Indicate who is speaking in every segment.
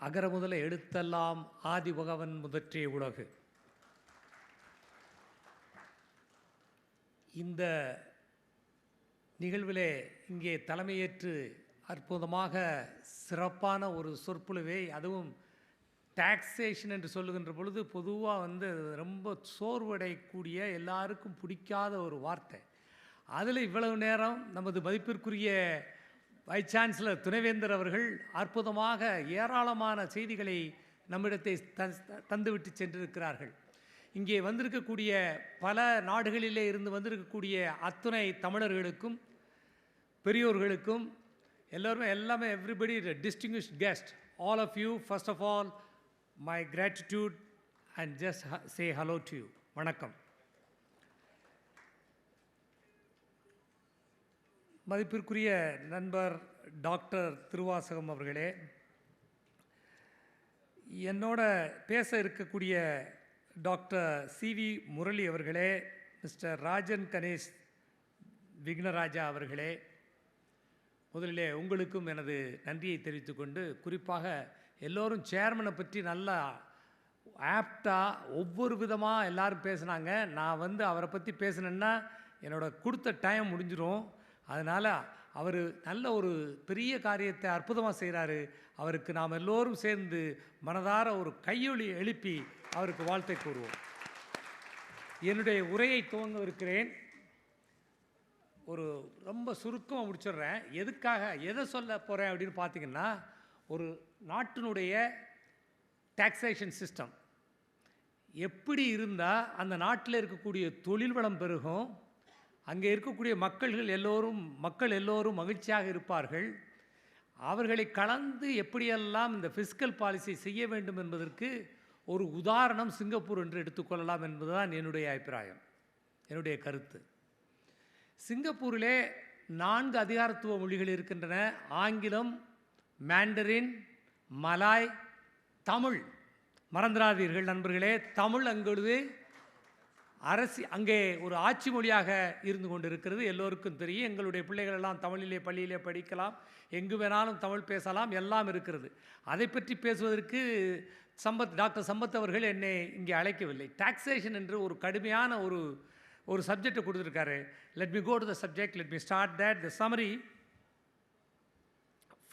Speaker 1: அகர முதல எழுத்தெல்லாம் ஆதி பகவன் முதற்றே உலகு. இந்த நிகழ்விலே இங்கே தலைமையேற்று அற்புதமாக சிறப்பான ஒரு சொற்பொழிவை, அதுவும் டாக்ஸேஷன் என்று சொல்லுகின்ற பொழுது பொதுவாக ரொம்ப சோர்வடையக்கூடிய, எல்லாருக்கும் பிடிக்காத ஒரு வார்த்தை. அதில் இவ்வளவு நேரம் நமது மதிப்பிற்குரிய வைஸ் சான்சலர் துணைவேந்தர் அவர்கள் அற்புதமாக ஏராளமான செய்திகளை நம்மிடத்தை தந்துவிட்டு சென்றிருக்கிறார்கள். இங்கே வந்திருக்கக்கூடிய பல நாடுகளிலே இருந்து வந்திருக்கக்கூடிய அத்துணை தமிழர்களுக்கும் பெரியோர்களுக்கும் எல்லாமே everybody distinguished guest, all of you, first of all my gratitude and just say hello to you. வணக்கம். மதிப்பிற்குரிய நண்பர் டாக்டர் திருவாசகம் அவர்களே, என்னோட பேச இருக்கக்கூடிய டாக்டர் சி.வி. முரளி அவர்களே, மிஸ்டர் ராஜன் கணேஷ் விக்னராஜா அவர்களே, முதலிலே உங்களுக்கும் எனது நன்றியை தெரிவித்துக்கொண்டு, குறிப்பாக எல்லோரும் சேர்மனை பற்றி நல்லா ஆப்டாக ஒவ்வொரு விதமாக எல்லோரும் பேசுனாங்க. நான் அவரை பற்றி பேசினேன்னா என்னோட கொடுத்த டைம் முடிஞ்சிடும். அதனால் அவர் நல்ல ஒரு பெரிய காரியத்தை அற்புதமாக செய்கிறாரு. அவருக்கு நாம் எல்லோரும் சேர்ந்து மனதார ஒரு கையொலி எழுப்பி அவருக்கு வாழ்த்தை கூறுவோம். என்னுடைய உரையை துவங்க இருக்கிறேன். ஒரு ரொம்ப சுருக்கமாக முடிச்சிடுறேன். எதை சொல்ல போகிறேன் அப்படின்னு பார்த்தீங்கன்னா, ஒரு நாட்டினுடைய டாக்ஸேஷன் சிஸ்டம் எப்படி இருந்தால் அந்த நாட்டில் இருக்கக்கூடிய தொழில் வளம் பெருகும், அங்கே இருக்கக்கூடிய மக்கள் எல்லோரும் மகிழ்ச்சியாக இருப்பார்கள், அவர்களை கலந்து எப்படியெல்லாம் இந்த ஃபிஸ்கல் பாலிசி செய்ய வேண்டும் என்பதற்கு ஒரு உதாரணம் சிங்கப்பூர் என்று எடுத்துக்கொள்ளலாம் என்பதுதான் என்னுடைய அபிப்பிராயம், என்னுடைய கருத்து. சிங்கப்பூரிலே 4 அதிகாரத்துவ மொழிகள் இருக்கின்றன. ஆங்கிலம், மாண்டரின், மலாய், தமிழ். மறந்துடாதீர்கள் நண்பர்களே, தமிழ் அங்கே ஒரு ஆட்சி மொழியாக இருந்து கொண்டு இருக்கிறது. எல்லோருக்கும் தெரியும். எங்களுடைய பிள்ளைகள் எல்லாம் தமிழிலே பள்ளியிலே படிக்கலாம், எங்கு வேணாலும் தமிழ் பேசலாம், எல்லாம் இருக்கிறது. அதை பற்றி பேசுவதற்கு டாக்டர் சம்பத் அவர்கள் என்னை இங்கே அழைக்கவில்லை. டாக்ஸேஷன் என்று ஒரு கடுமையான ஒரு சப்ஜெக்டை கொடுத்துருக்காரு. Let me go to the subject. Let me start that. The summary.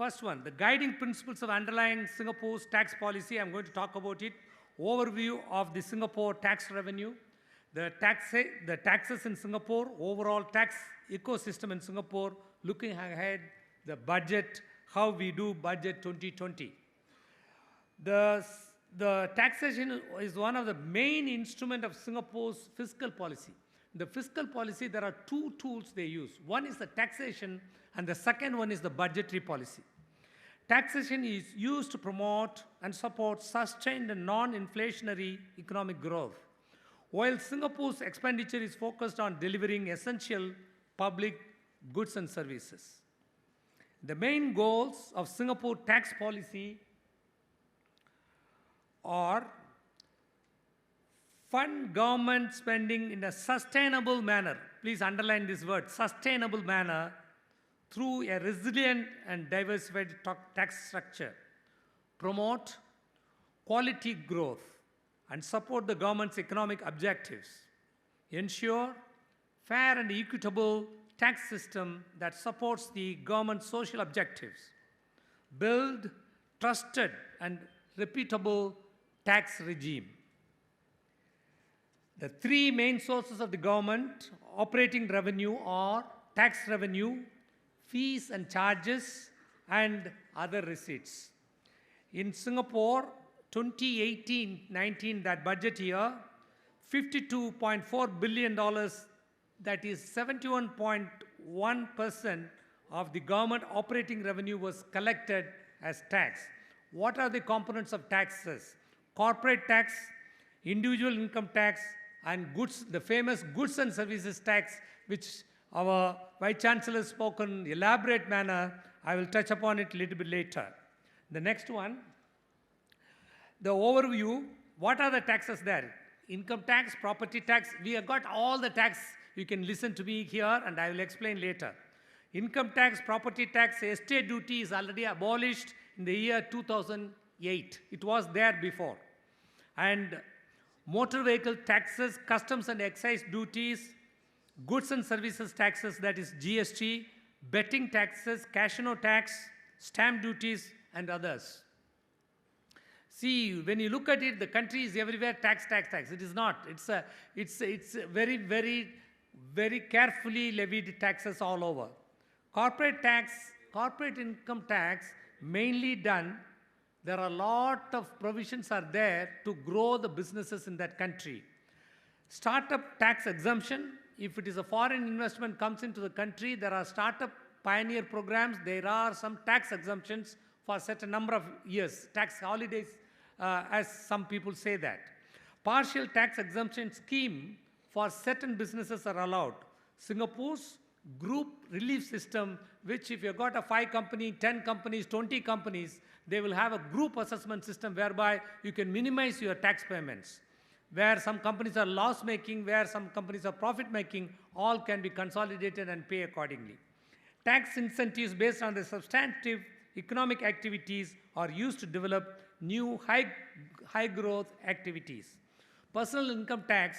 Speaker 1: First one, the guiding principles of underlying Singapore's tax policy. I'm going to talk about it. Overview of the Singapore tax revenue. The taxes in Singapore, overall tax ecosystem in Singapore, looking ahead, the budget, how we do budget 2020. The taxation is one of the main instrument of Singapore's fiscal policy. In the fiscal policy, there are 2 tools they use. One is the taxation and the second one is the budgetary policy. Taxation is used to promote and support sustained and non-inflationary economic growth, while Singapore's expenditure is focused on delivering essential public goods and services. The main goals of Singapore tax policy are fund government spending in a sustainable manner. Please underline this word, sustainable manner, through a resilient and diversified tax structure. Promote quality growth and support the government's economic objectives. Ensure fair and equitable tax system that supports the government's social objectives. Build trusted and repeatable tax regime. The 3 main sources of the government operating revenue are tax revenue, fees and charges, and other receipts. In Singapore, 2018-19, that budget year, $52.4 billion, that is 71.1% of the government operating revenue was collected as tax. What are the components of taxes? Corporate tax, individual income tax, and goods, the famous goods and services tax, which our Vice Chancellor spoke in elaborate manner. I will touch upon it a little bit later. The next one, the overview. What are the taxes there? Income tax, property tax. We have got all the tax. You can listen to me here and I will explain later. Income tax, property tax, estate duty is already abolished in the year 2000. 2008. It was there before. And motor vehicle taxes, customs and excise duties, goods and services taxes, that is GST, betting taxes, casino tax, stamp duties, and others. See, when you look at it, the country is everywhere tax. It is not. It's very, very, very carefully levied taxes all over. Corporate tax, corporate income tax, mainly done. There are a lot of provisions are there to grow the businesses in that country. Startup tax exemption. If it is a foreign investment comes into the country, there are startup pioneer programs. There are some tax exemptions for certain number of years, tax holidays, as some people say that. Partial tax exemption scheme for certain businesses are allowed. Singapore's group relief system, which if you've got a 5 company, 10 companies, 20 companies, they will have a group assessment system whereby you can minimize your tax payments. Where some companies are loss-making, where some companies are profit-making, all can be consolidated and pay accordingly. Tax incentives based on the substantive economic activities are used to develop new high growth activities. Personal income tax,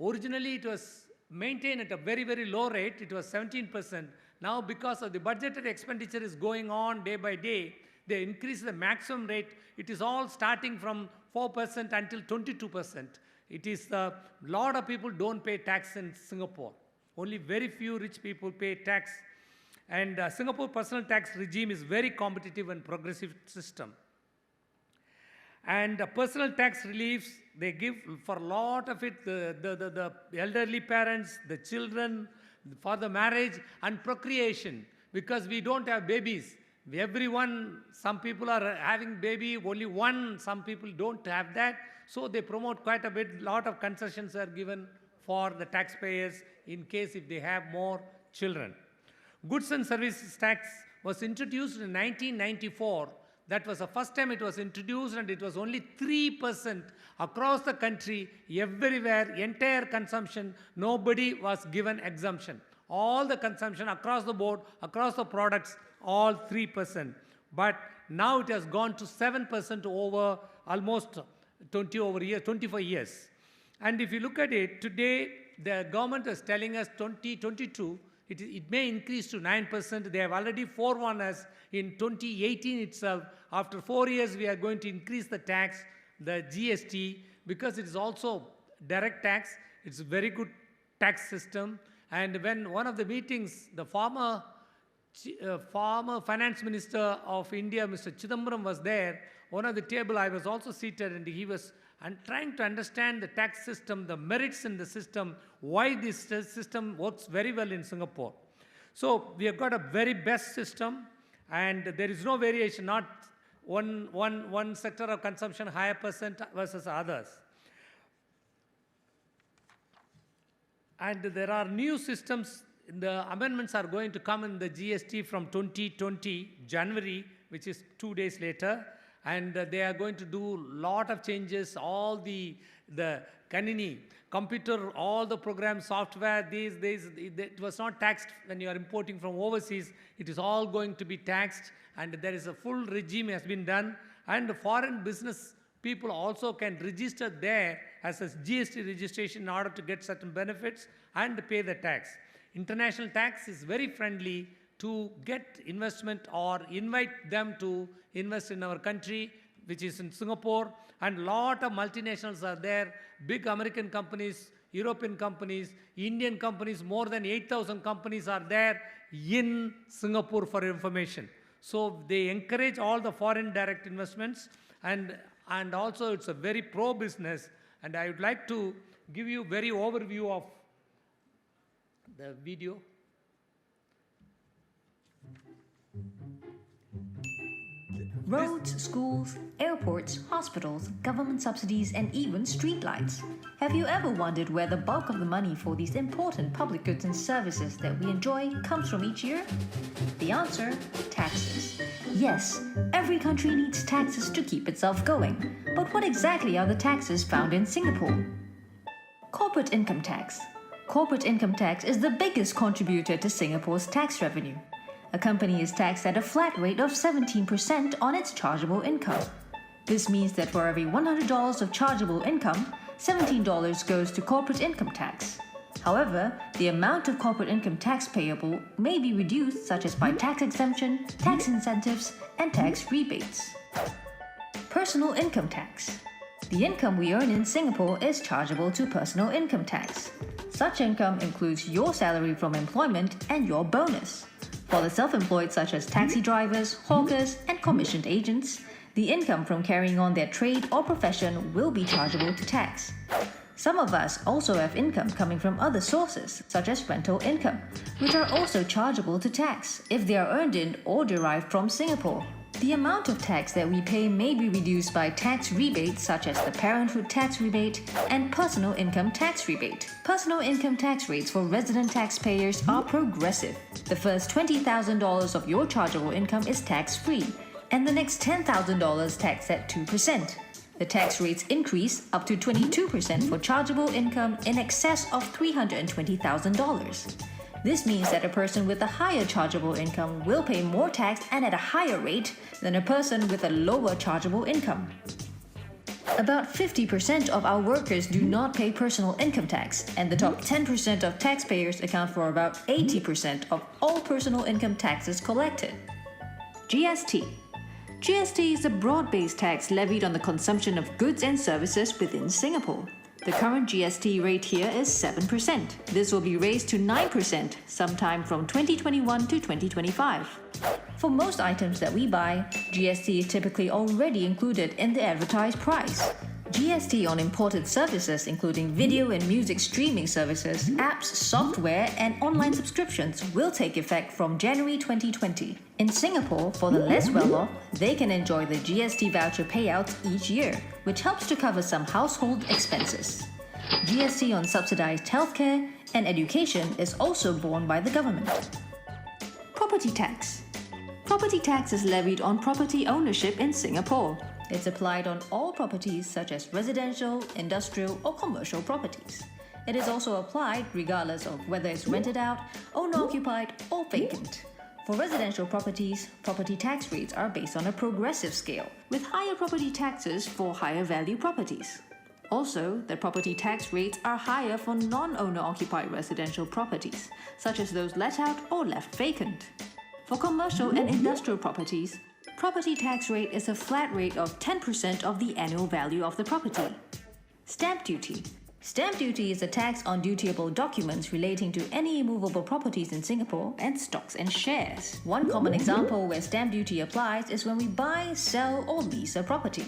Speaker 1: originally it was maintained at a very, very low rate. It was 17%. Now because of the budgeted expenditure is going on day by day, they increase the maximum rate. It is all starting from 4% until 22%. It is a lot of people don't pay tax in Singapore. Only very few rich people pay tax. And Singapore personal tax regime is very competitive and progressive system. And personal tax reliefs, they give for a lot of it, the elderly parents, the children, for the marriage and procreation, because we don't have babies. Everyone, some people are having baby, only one, some people don't have that. So they promote quite a bit, lot of concessions are given for the taxpayers in case if they have more children. Goods and services tax was introduced in 1994. That was the first time it was introduced, and it was only 3% across the country, everywhere, entire consumption, nobody was given exemption. All the consumption across the board, across the products, all 3%. But now it has gone to 7% over almost 25 years. And if you look at it, today the government is telling us 2022, it may increase to 9%. They have already forewarned us in 2018 itself. After 4 years, we are going to increase the tax, the GST, because it is also direct tax. It's a very good tax system. And when one of the meetings, the former finance minister of India, Mr. Chidambaram, was there, one of the table I was also seated, and he was trying to understand the tax system, the merits in the system, why this system works very well in Singapore. So we have got a very best system, and there is no variation, not one sector of consumption higher percent versus others. And there are new systems. The amendments are going to come in the GST from 2020, January, which is 2 days later. And they are going to do lot of changes, all the Kanini, computer, all the program software, it was not taxed when you are importing from overseas. It is all going to be taxed, and there is a full regime has been done. And the foreign business people also can register there as a GST registration in order to get certain benefits and pay the tax. International tax is very friendly to get investment or invite them to invest in our country, which is in Singapore, and lot of multinationals are there, big American companies, European companies, Indian companies, more than 8,000 companies are there in Singapore for information. So they encourage all the foreign direct investments, and also it's a very pro-business, and I would like to give you very overview of the video.
Speaker 2: Roads, schools, airports, hospitals, government subsidies, and even streetlights. Have you ever wondered where the bulk of the money for these important public goods and services that we enjoy comes from each year? The answer: taxes. Yes, every country needs taxes to keep itself going. But what exactly are the taxes found in Singapore? Corporate income tax. Corporate income tax is the biggest contributor to Singapore's tax revenue. A company is taxed at a flat rate of 17% on its chargeable income. This means that for every $100 of chargeable income, $17 goes to corporate income tax. However, the amount of corporate income tax payable may be reduced, such as by tax exemption, tax incentives, and tax rebates. Personal income tax. The income we earn in Singapore is chargeable to personal income tax. Such income includes your salary from employment and your bonus. For the self-employed, such as taxi drivers, hawkers, and commissioned agents, the income from carrying on their trade or profession will be chargeable to tax. Some of us also have income coming from other sources, such as rental income, which are also chargeable to tax if they are earned in or derived from Singapore. The amount of tax that we pay may be reduced by tax rebates such as the parenthood tax rebate and personal income tax rebate. Personal income tax rates for resident taxpayers are progressive. The first $20,000 of your chargeable income is tax-free, and the next $10,000 taxed at 2%. The tax rates increase up to 22% for chargeable income in excess of $320,000. This means that a person with a higher chargeable income will pay more tax and at a higher rate than a person with a lower chargeable income. About 50% of our workers do not pay personal income tax, and the top 10% of taxpayers account for about 80% of all personal income taxes collected. GST. GST is a broad-based tax levied on the consumption of goods and services within Singapore. The current GST rate here is 7%. This will be raised to 9% sometime from 2021 to 2025. For most items that we buy, GST is typically already included in the advertised price. GST on imported services including video and music streaming services, apps, software, and online subscriptions will take effect from January 2020. In Singapore, for the less well-off, they can enjoy the GST voucher payouts each year, which helps to cover some household expenses. GST on subsidized healthcare and education is also borne by the government. Property tax. Property tax is levied on property ownership in Singapore. It's applied on all properties such as residential, industrial, or commercial properties. It is also applied regardless of whether it's rented out, owner-occupied, or vacant. For residential properties, property tax rates are based on a progressive scale, with higher property taxes for higher value properties. Also, the property tax rates are higher for non-owner-occupied residential properties, such as those let out or left vacant. For commercial and industrial properties, property tax rate is a flat rate of 10% of the annual value of the property. Stamp duty. Stamp duty is a tax on dutiable documents relating to any immovable properties in Singapore and stocks and shares. One common example where stamp duty applies is when we buy, sell, or lease a property.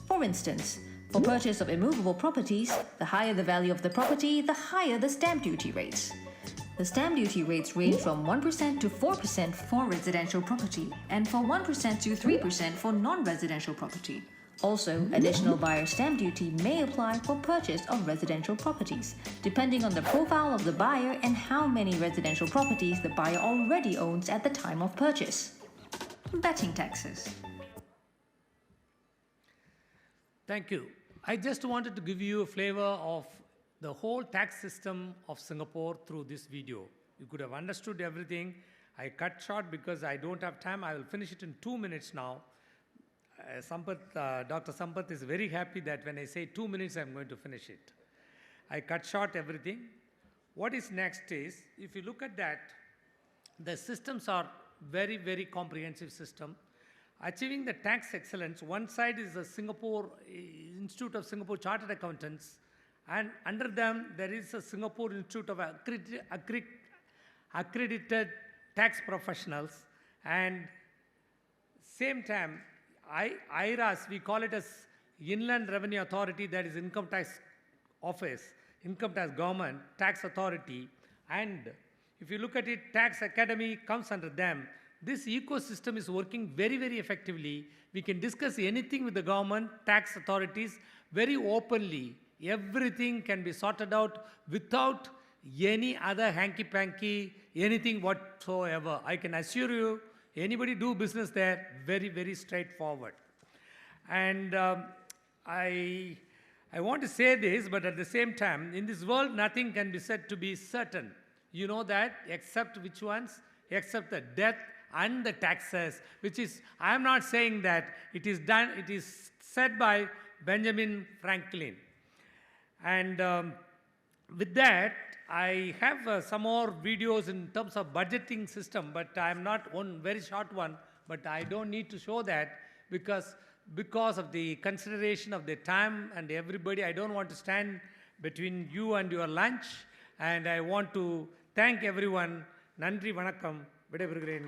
Speaker 2: For instance, for purchase of immovable properties, the higher the value of the property, the higher the stamp duty rates. The stamp duty rates range from 1% to 4% for residential property and from 1% to 3% for non-residential property. Also, additional buyer stamp duty may apply for purchase of residential properties, depending on the profile of the buyer and how many residential properties the buyer already owns at the time of purchase. Betting taxes.
Speaker 1: Thank you. I just wanted to give you a flavor of the whole tax system of Singapore through this video. You could have understood everything. I cut short because I don't have time. I will finish it in 2 minutes now. Dr. Sampath is very happy that when I say 2 minutes, I'm going to finish it. I cut short everything. What is next is, if you look at that, the systems are very, very comprehensive system. Achieving the tax excellence, one side is the Singapore Institute of Singapore Chartered Accountants, and under them there is a Singapore Institute of Accredited Tax Professionals, and same time IRAS, we call it as Inland Revenue Authority, that is Income Tax Office, Income Tax Government, Tax Authority, and if you look at it, Tax Academy comes under them. This ecosystem is working very, very effectively. We can discuss anything with the government, tax authorities very openly. Everything can be sorted out without any other hanky-panky, anything whatsoever. I can assure you, anybody do business there, very, very straightforward. And I want to say this, but at the same time, in this world, nothing can be said to be certain. You know that, except which ones? Except the death and the taxes, which is, I am not saying that it is done, it is said by Benjamin Franklin. And with that, I have some more videos in terms of budgeting system, but I am not one very short one, but I don't need to show that because of the consideration of the time and everybody. I don't want to stand between you and your lunch, and I want to thank everyone. Nandri Vanakkam. விடைபெறுகிறேன்.